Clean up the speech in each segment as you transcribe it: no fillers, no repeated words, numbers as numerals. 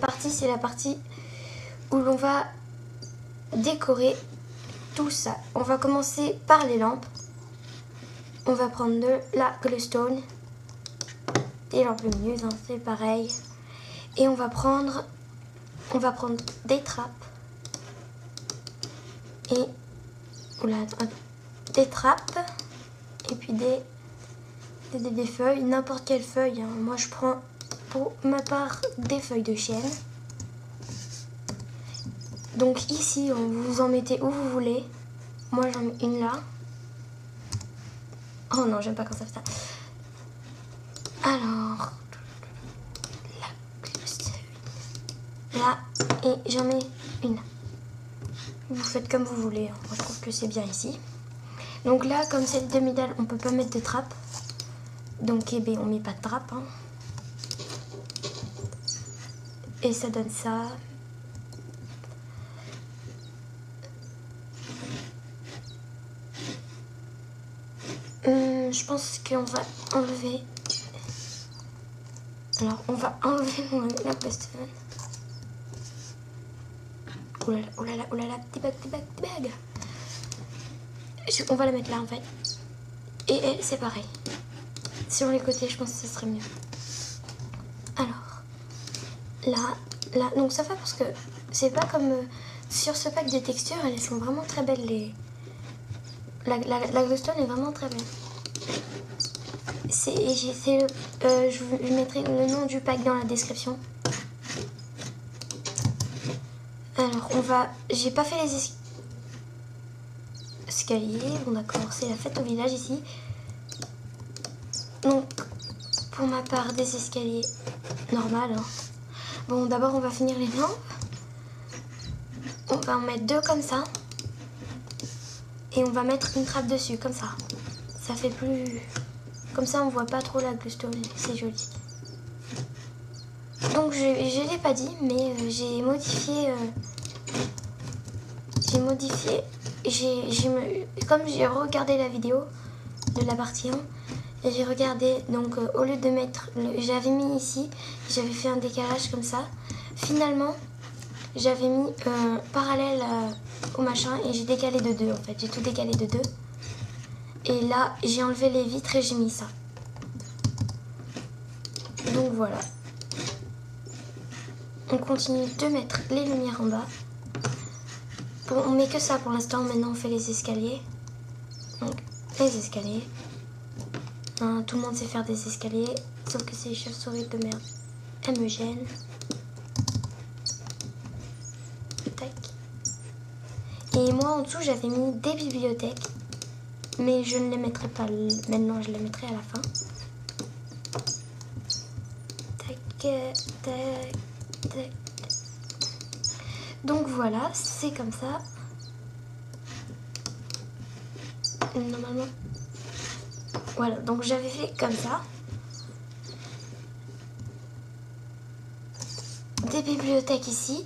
partie, c'est la partie où l'on va décorer tout ça. On va commencer par les lampes. On va prendre de la glowstone et lampes lumineuses, hein, c'est pareil. Et on va prendre des trappes et des trappes et puis des feuilles, n'importe quelle feuille, hein. Moi je prends pour ma part des feuilles de chêne. Donc ici vous en mettez où vous voulez. Moi j'en mets une là. Oh non, j'aime pas quand ça fait ça. Alors là, et j'en mets une là. Vous faites comme vous voulez, hein. Moi je trouve que c'est bien ici. Donc là, comme c'est le demi-dalle, on peut pas mettre de trappe. Donc eh bien, on met pas de trappe, hein. Et ça donne ça. Je pense qu'on va enlever. Alors on va enlever la glowstone. Oulala, oulala, oulala, petit bag. On va la mettre là en fait. Et elle, c'est pareil. Sur les côtés, je pense que ce serait mieux. Alors, là, donc ça fait parce que c'est pas comme sur ce pack de textures, elles sont vraiment très belles. La glowstone est vraiment très belle. Je mettrai le nom du pack dans la description. Alors, j'ai pas fait les escaliers. Bon, d'accord, c'est la fête au village ici. Donc, pour ma part, des escaliers normal, hein. Bon, d'abord, on va finir les lampes. On va en mettre 2 comme ça. Et on va mettre une trappe dessus, comme ça. Ça fait plus... Comme ça, on voit pas trop la glowstone. C'est joli. Donc, je l'ai pas dit, mais j'ai modifié... Comme j'ai regardé la vidéo de la partie 1, et j'ai regardé, donc au lieu de mettre... J'avais mis ici, j'avais fait un décalage comme ça. Finalement, j'avais mis parallèle au machin et j'ai décalé de 2 en fait. J'ai tout décalé de 2. Et là, j'ai enlevé les vitres et j'ai mis ça. Donc voilà. On continue de mettre les lumières en bas. Bon, on met que ça pour l'instant. Maintenant, on fait les escaliers. Donc, les escaliers. Hein, tout le monde sait faire des escaliers. Sauf que ces chauves-souris de merde, elles me gênent. Tac. Et moi, en dessous, j'avais mis des bibliothèques. Mais je ne les mettrai pas maintenant, je les mettrai à la fin. Tac, tac, tac. Donc voilà, c'est comme ça. Normalement. Voilà, donc j'avais fait comme ça. Des bibliothèques ici.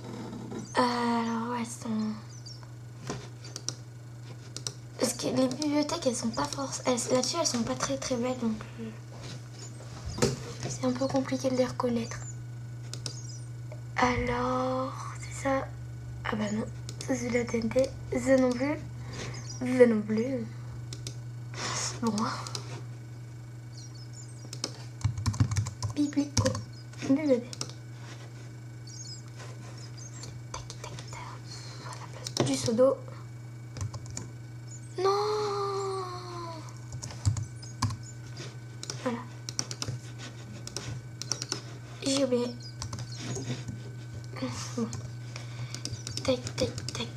Alors ouais, elles sont... Parce que les bibliothèques, elles sont pas forcément... Là-dessus, elles sont pas très très belles, donc... C'est un peu compliqué de les reconnaître. Alors... C'est ça... Ah bah non. Ça c'est la TNT. Ça non plus. Ça non plus. Bon. Bibliothèque. Tac, tac, tac. À la place du seau d'eau. Non. Voilà. J'ai oublié. Bon. Tac, tac, tac.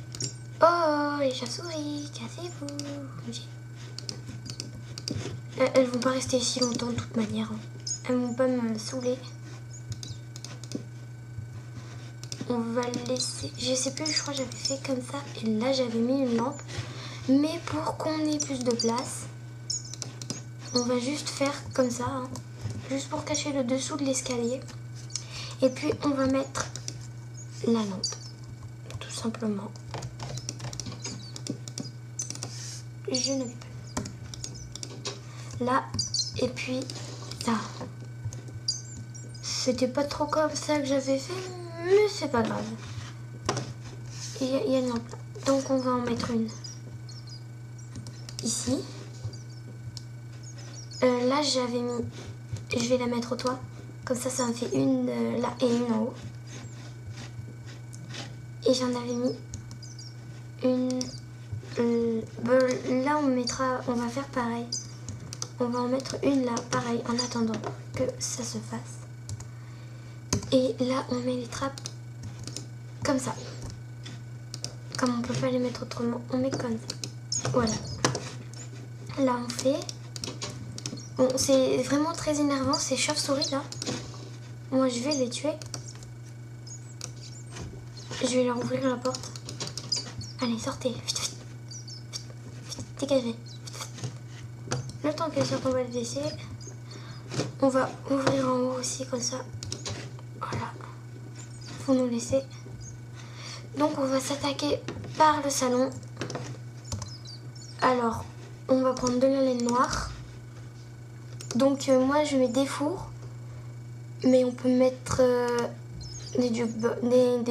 Oh, les chauves-souris, cassez-vous. Elles vont pas rester ici longtemps de toute manière. Elles vont pas me saouler. On va le laisser. Je sais plus, je crois que j'avais fait comme ça. Et là, j'avais mis une lampe. Mais pour qu'on ait plus de place, on va juste faire comme ça. Hein, juste pour cacher le dessous de l'escalier. Et puis, on va mettre la lampe. Tout simplement. Je n'avais pas. Là, et puis ça. C'était pas trop comme ça que j'avais fait, mais c'est pas grave. Il y a une lampe là. Donc on va en mettre une ici. Là j'avais mis, je vais la mettre au toit. Comme ça me fait une là et une en haut. Et j'en avais mis une. Là on va faire pareil. On va en mettre une là, pareil, en attendant que ça se fasse. Et là on met les trappes comme ça. Comme on peut pas les mettre autrement, on met comme ça. Voilà. Là on fait. Bon, c'est vraiment très énervant ces chauves-souris là. Moi je vais les tuer. Je vais leur ouvrir la porte. Allez, sortez. Vite, vite. Vite, dégagez. Le temps qu'elles soient tombées le WC, on va ouvrir en haut aussi comme ça. Voilà. Faut nous laisser. Donc on va s'attaquer par le salon. Alors, on va prendre de la laine noire. Donc moi je mets des fours. Mais on peut mettre des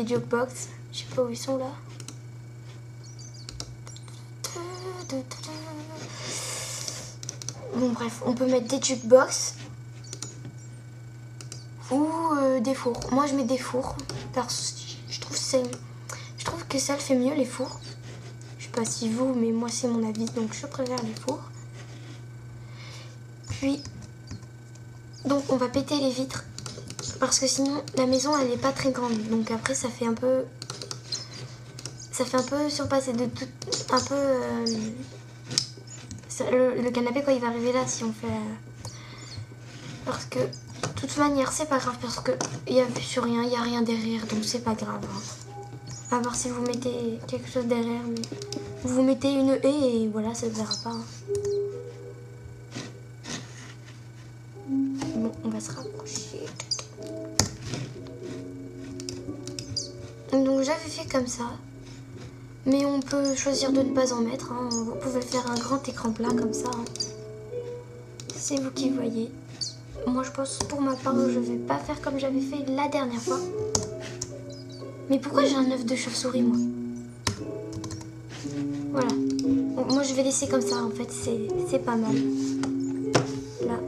jukebox. Je sais pas où ils sont là. Bon bref, on peut mettre des jukebox ou des fours. Moi je mets des fours parce que je trouve que ça le fait mieux les fours. Je sais pas si vous, mais moi c'est mon avis, donc je préfère les fours. Puis donc on va péter les vitres parce que sinon la maison elle est pas très grande, donc après ça fait un peu surpasser de tout, un peu le canapé quand il va arriver là si on fait parce que de toute manière c'est pas grave parce que il y a vue sur rien, il y a rien derrière, donc c'est pas grave. À voir si vous mettez quelque chose derrière, mais vous mettez une haie et voilà, ça ne verra pas. Bon, on va se rapprocher. Donc j'avais fait comme ça. Mais on peut choisir de ne pas en mettre. Hein. Vous pouvez faire un grand écran plat comme ça. Hein. C'est vous qui voyez. Moi je pense pour ma part je vais pas faire comme j'avais fait la dernière fois. Mais pourquoi j'ai un œuf de chauve-souris moi? Voilà. Moi je vais laisser comme ça en fait. C'est pas mal. Là.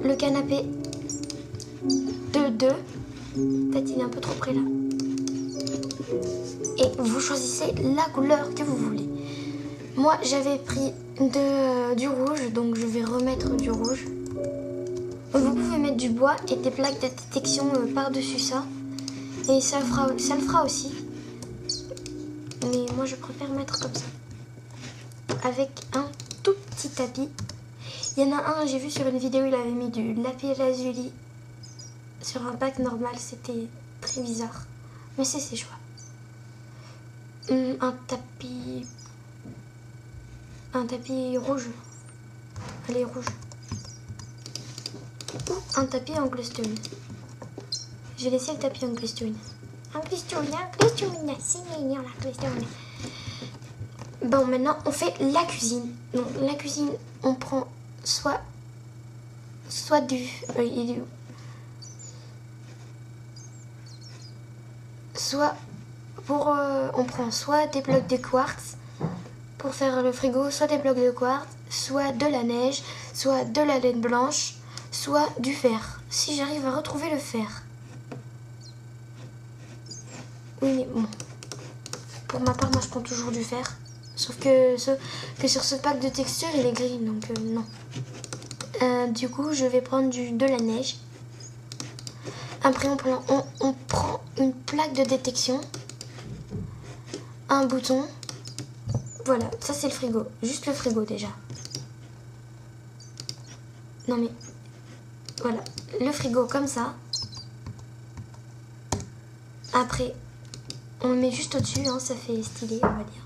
Le canapé de 2. Peut-être il est un peu trop près là. Et vous choisissez la couleur que vous voulez. Moi j'avais pris du rouge, donc je vais remettre du rouge. Vous pouvez mettre du bois et des plaques de détection par-dessus ça. Et ça le fera aussi. Mais moi je préfère mettre comme ça. Avec un tout petit tapis. Il y en a un, j'ai vu sur une vidéo, il avait mis du lapis lazuli sur un pack normal. C'était très bizarre. Mais c'est ses choix. Un tapis rouge. Allez, rouge. Ou un tapis en glistone. J'ai laissé le tapis en glistone. En glistone, c'est mignon la glistone. Bon, maintenant on fait la cuisine. Donc la cuisine, on prend soit du... il est où? Soit on prend soit des blocs de quartz pour faire le frigo, soit des blocs de quartz, soit de la neige, soit de la laine blanche, soit du fer. Si j'arrive à retrouver le fer. Oui, mais bon. Pour ma part, moi je prends toujours du fer. Sauf que sur ce pack de texture, il est gris, donc non. Du coup, je vais prendre de la neige. Après, on prend une plaque de détection. Un bouton. Voilà, ça c'est le frigo. Juste le frigo déjà. Non mais... Voilà, le frigo comme ça. Après, on le met juste au-dessus, hein, ça fait stylé, on va dire.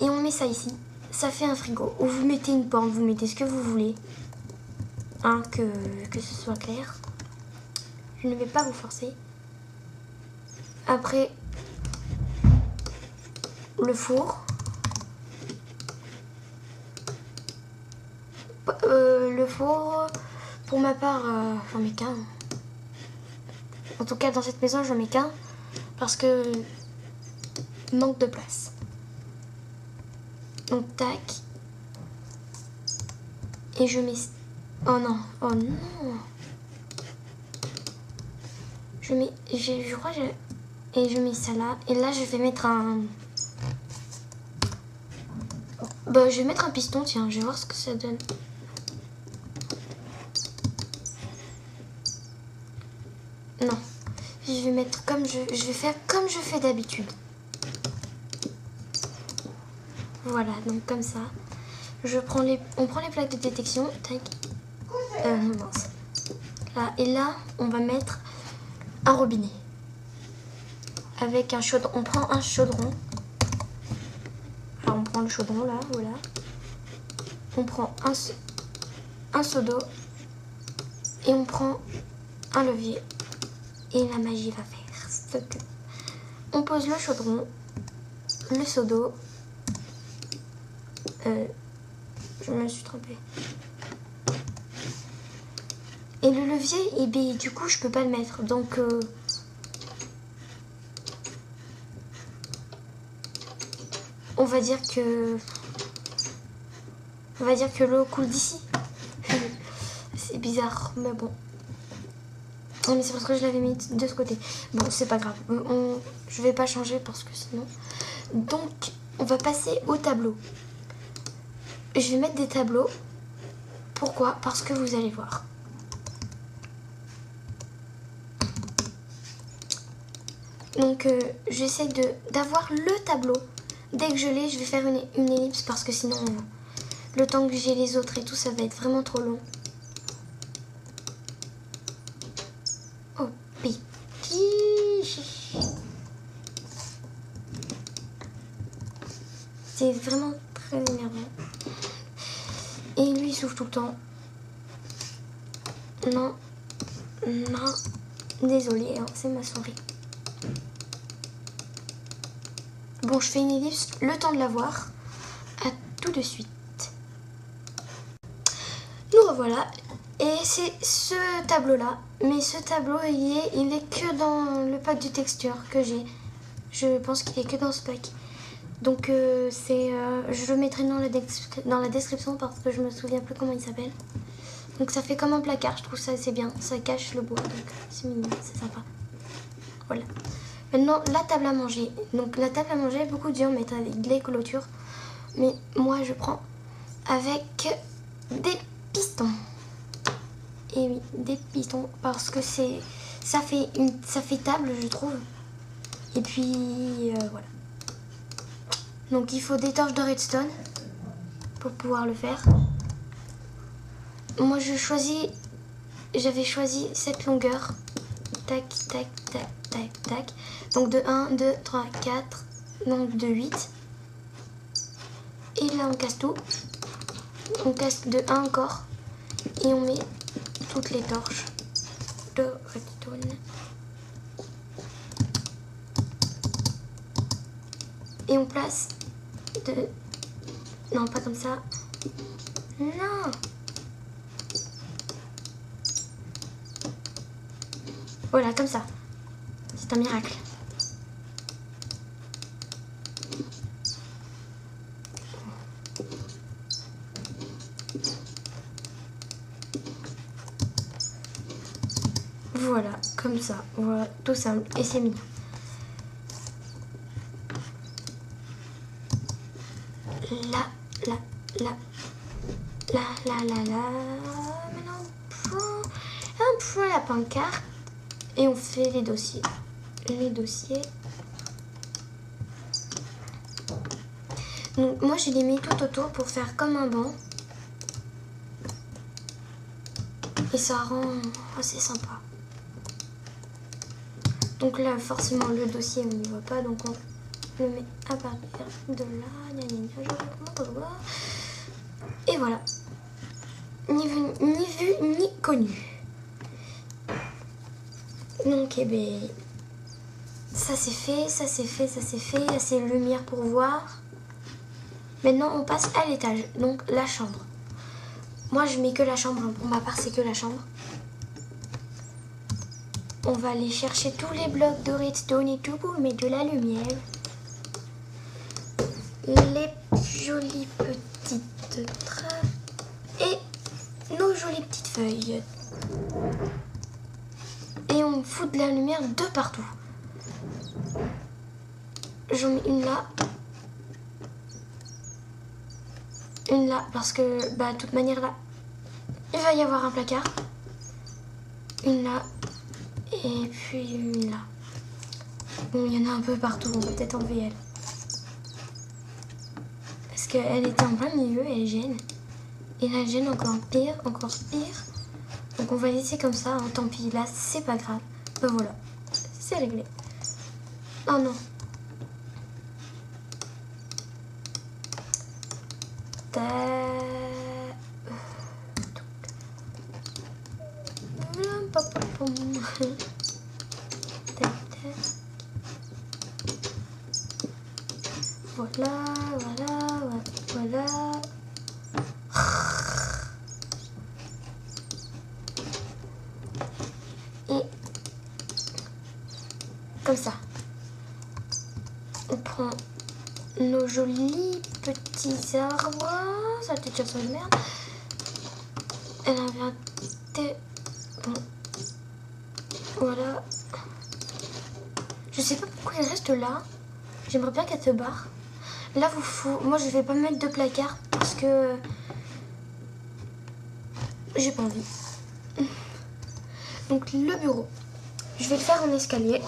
Et on met ça ici. Ça fait un frigo. Où vous mettez une porte, vous mettez ce que vous voulez. Hein, que ce soit clair. Je ne vais pas vous forcer. Après, le four. Le four, Pour ma part, j'en mets qu'un. En tout cas, dans cette maison, j'en mets qu'un. Parce que manque de place. Donc, tac. Et je mets... Oh non, oh non. Je crois que et je mets ça là. Et là, je vais mettre un... Bah, je vais mettre un piston, tiens. Je vais voir ce que ça donne. Non. Je vais mettre comme je vais faire comme je fais d'habitude. Voilà, donc comme ça. On prend les plaques de détection. Tac. Mince. Là, et là, on va mettre un robinet. Avec un chaudron. On prend un chaudron. Alors, on prend le chaudron là, voilà. On prend un seau d'eau. Et on prend un levier. Et la magie va faire ce que... On pose le chaudron, le seau d'eau. Je me suis trompée. Et le levier, eh bien, du coup, je peux pas le mettre. Donc, on va dire que l'eau coule d'ici. C'est bizarre, mais bon. Non, mais c'est parce que je l'avais mis de ce côté. Bon, c'est pas grave. Je vais pas changer parce que sinon... Donc, on va passer au tableau. Je vais mettre des tableaux. Pourquoi? Parce que vous allez voir. Donc, j'essaie d'avoir le tableau. Dès que je l'ai, je vais faire une ellipse parce que sinon, le temps que j'ai les autres et tout, ça va être vraiment trop long. Oh, petit. C'est vraiment très énervant. Et lui, il souffle tout le temps. Non. Non. Désolée, hein, c'est ma souris. Bon, je fais une ellipse, le temps de la voir. À tout de suite. Nous revoilà. Et c'est ce tableau-là. Mais ce tableau, il est que dans le pack de texture que j'ai. Je pense qu'il est que dans ce pack. Donc, je le mettrai dans la description parce que je me souviens plus comment il s'appelle. Donc, ça fait comme un placard. Je trouve ça assez bien. Ça cache le bois. Donc, c'est mignon. C'est sympa. Voilà. Maintenant, la table à manger. Donc, la table à manger, beaucoup de gens mettent avec des clôtures. Mais moi, je prends avec des pistons. Et oui, des pistons. Parce que ça fait table, je trouve. Et puis, voilà. Donc, il faut des torches de redstone pour pouvoir le faire. Moi, j'avais choisi cette longueur. Tac, tac, tac, tac, tac. Donc, de 1, 2, 3, 4. Donc, de 8. Et là, on casse tout. On casse de 1 encore. Et on met toutes les torches de redstone. Et on place de... Non, pas comme ça. Non. Voilà, comme ça. C'est un miracle. Voilà, comme ça. Voilà, tout simple. Et c'est mignon. Là. Maintenant, on prend la pancarte et on fait les dossiers. Donc, moi, je les mis tout autour pour faire comme un banc. Et ça rend assez sympa. Donc là, forcément, le dossier, on n'y voit pas. Donc, on le met à partir de là. Et voilà. Ni vu, ni connu. Donc, eh ben, ça c'est fait. Assez lumière pour voir. Maintenant, on passe à l'étage. Donc, la chambre. Moi, je mets que la chambre. Pour ma part, c'est que la chambre. On va aller chercher tous les blocs de redstone et tout pour mettre de la lumière. Les jolies petites trappes et nos jolies petites feuilles. Et on fout de la lumière de partout. J'en mets une là. Une là, parce que, bah, de toute manière, là, il va y avoir un placard. Une là. Et puis une là. Bon, il y en a un peu partout, on va peut-être enlever elle. Parce qu'elle était en plein milieu, elle gêne. Et là, elle gêne encore pire, encore pire. Donc on va laisser comme ça, hein, tant pis, là, c'est pas grave. Ben voilà, c'est réglé. Oh non. Voilà, voilà, voilà. Et comme ça, on prend nos jolis petits arbres. Ça peut-être déjà sur une merde. Elle a inventé. Bon. Voilà. Je sais pas pourquoi elle reste là. J'aimerais bien qu'elle se barre. Là, moi, je vais pas mettre de placard parce que j'ai pas envie. Donc, le bureau. Je vais le faire en escalier.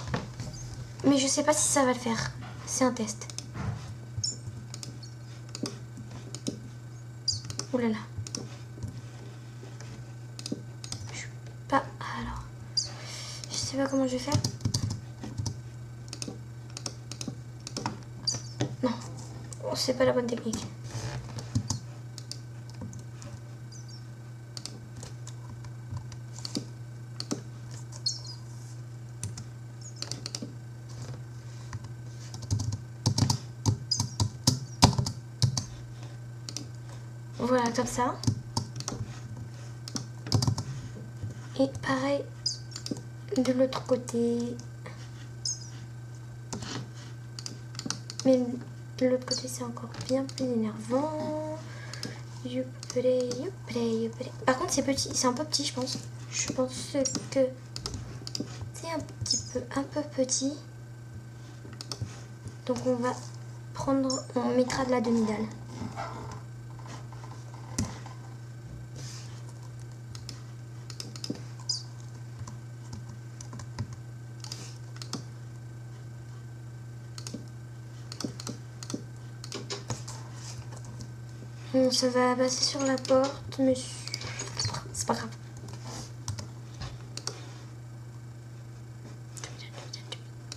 Mais je sais pas si ça va le faire. C'est un test. Ouh là là. Je suis pas... Alors... Je sais pas comment je vais faire. Non. C'est pas la bonne technique. Voilà, comme ça. Et pareil de l'autre côté. Mais de l'autre côté, c'est encore bien plus énervant. Youplay, youplay, youplay. Par contre, c'est petit, c'est un peu petit, je pense. Je pense que c'est un peu petit. Donc on va prendre, on mettra de la demi-dalle. Bon, ça va passer sur la porte, mais c'est pas grave.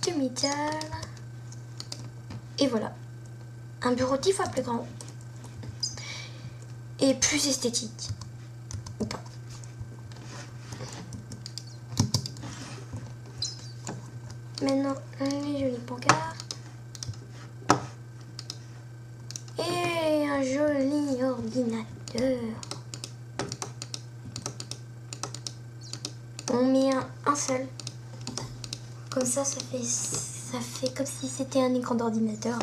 Demi-dalle. Et voilà. Un bureau 10 fois plus grand. Et plus esthétique. Ou pas. Maintenant, les jolies pancartes. Et un joli ordinateur. On met un seul. Comme ça fait comme si c'était un écran d'ordinateur.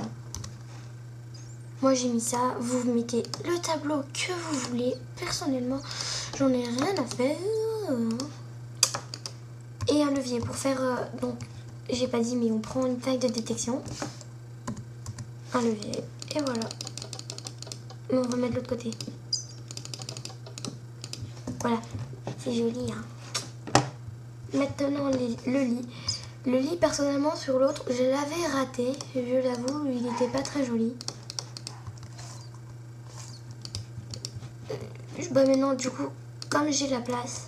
Moi j'ai mis ça, vous mettez le tableau que vous voulez. Personnellement, j'en ai rien à faire. Et un levier pour faire, donc, j'ai pas dit, mais on prend une taille de détection. Un levier, et voilà. Mais on va mettre de l'autre côté. Voilà, c'est joli, hein. Maintenant, le lit. Le lit, personnellement, sur l'autre, je l'avais raté. Je l'avoue, il n'était pas très joli. Bah maintenant, du coup, comme j'ai la place,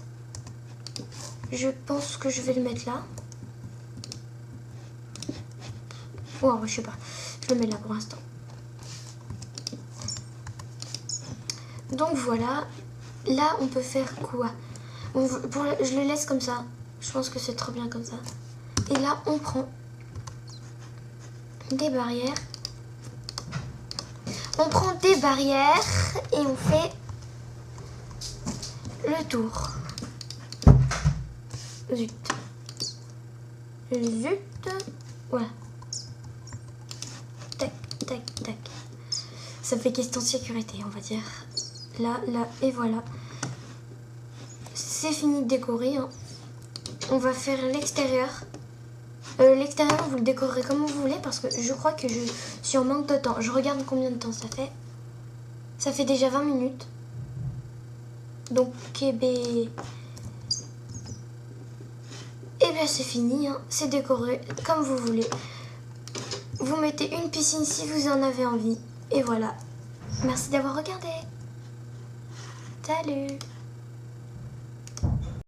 je pense que je vais le mettre là. Oh, je sais pas. Je le mets là pour l'instant. Donc voilà. Là, on peut faire quoi? Je le laisse comme ça. Je pense que c'est trop bien comme ça. Et là, on prend des barrières. On prend des barrières et on fait le tour. Zut. Zut. Voilà. Tac, tac, tac. Ça fait question de sécurité, on va dire. Là, là, et voilà. C'est fini de décorer. Hein. On va faire l'extérieur. L'extérieur, vous le décorerez comme vous voulez parce que je crois que je suis en manque de temps. Je regarde combien de temps ça fait. Ça fait déjà 20 minutes. Donc, eh bien, c'est fini. Hein. C'est décoré comme vous voulez. Vous mettez une piscine si vous en avez envie. Et voilà. Merci d'avoir regardé. Salut!